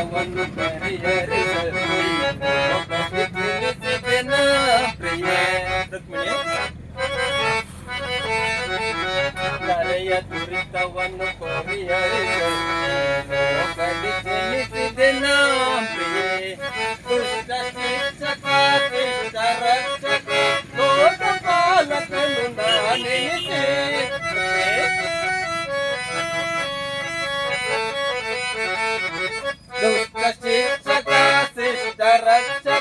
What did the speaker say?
ದುರಿತವನ್ನು ಪರಿಹರಿಸಲಿ ಒಬ್ಬಕ್ಕೆ ತಿಳಿಸಿದೆನ ಪ್ರಿಯ ರುಕ್ಮಿಣಿ ಕರೆಯ ದುರಿತವನ್ನು ಪರಿಹರಿಸಲಿ ಒಬ್ಬಕ್ಕೆ ತಿಳಿಸಿದೆನ ಪ್ರಿಯೆ ದುಷ್ಟ ಶಿಕ್ಷಕ ಶಿಷ್ಟ ರಕ್ಷಕ ಲೋಕಪಾಲಕನು ನಾನೆನಿಸಿ ದುಷ್ಟ ಶಿಕ್ಷಕ ಶಿಷ್ಟ ರಕ್ಷಕ